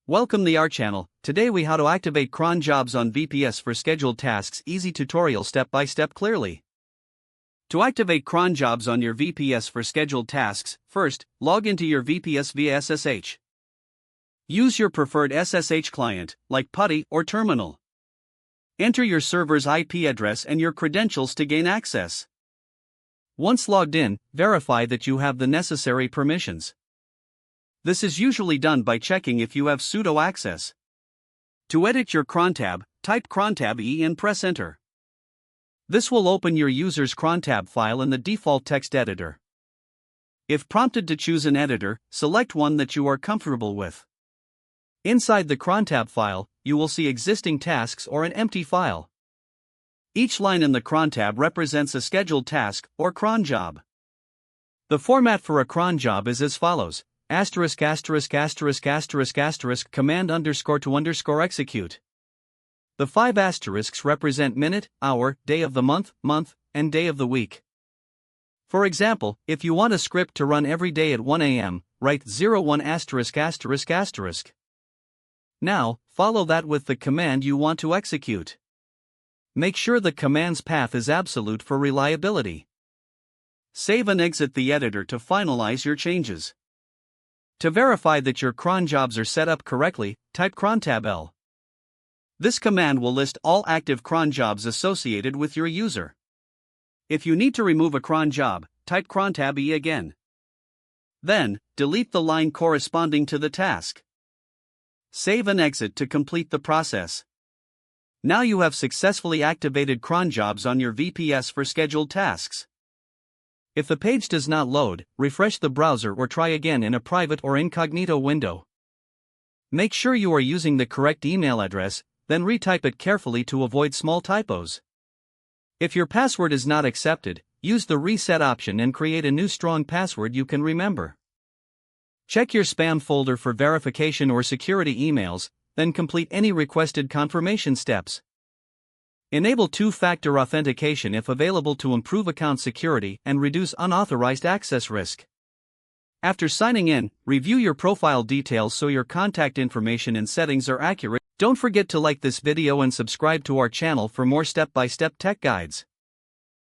Welcome to our channel. Today we how to activate cron jobs on VPS for scheduled tasks. Easy tutorial step by step clearly. To activate cron jobs on your VPS for scheduled tasks, first, log into your VPS via SSH. Use your preferred SSH client, like PuTTY or Terminal. Enter your server's IP address and your credentials to gain access. Once logged in, verify that you have the necessary permissions. This is usually done by checking if you have sudo access. To edit your cron tab, type crontab E and press enter. This will open your user's crontab file in the default text editor. If prompted to choose an editor, select one that you are comfortable with. Inside the crontab file, you will see existing tasks or an empty file. Each line in the cron tab represents a scheduled task or cron job. The format for a cron job is as follows: ********* command _to _execute. The 5 asterisks represent minute, hour, day of the month, and day of the week. For example, if you want a script to run every day at 1 a.m., write 01******. Now, follow that with the command you want to execute. Make sure the command's path is absolute for reliability. Save and exit the editor to finalize your changes. To verify that your cron jobs are set up correctly, type crontab L. This command will list all active cron jobs associated with your user. If you need to remove a cron job, type crontab E again. Then, delete the line corresponding to the task. Save and exit to complete the process. Now you have successfully activated cron jobs on your VPS for scheduled tasks. If the page does not load, refresh the browser or try again in a private or incognito window. Make sure you are using the correct email address, then retype it carefully to avoid small typos. If your password is not accepted, use the reset option and create a new strong password you can remember. Check your spam folder for verification or security emails, then complete any requested confirmation steps. Enable two-factor authentication if available to improve account security and reduce unauthorized access risk. After signing in, review your profile details so your contact information and settings are accurate. Don't forget to like this video and subscribe to our channel for more step-by-step tech guides.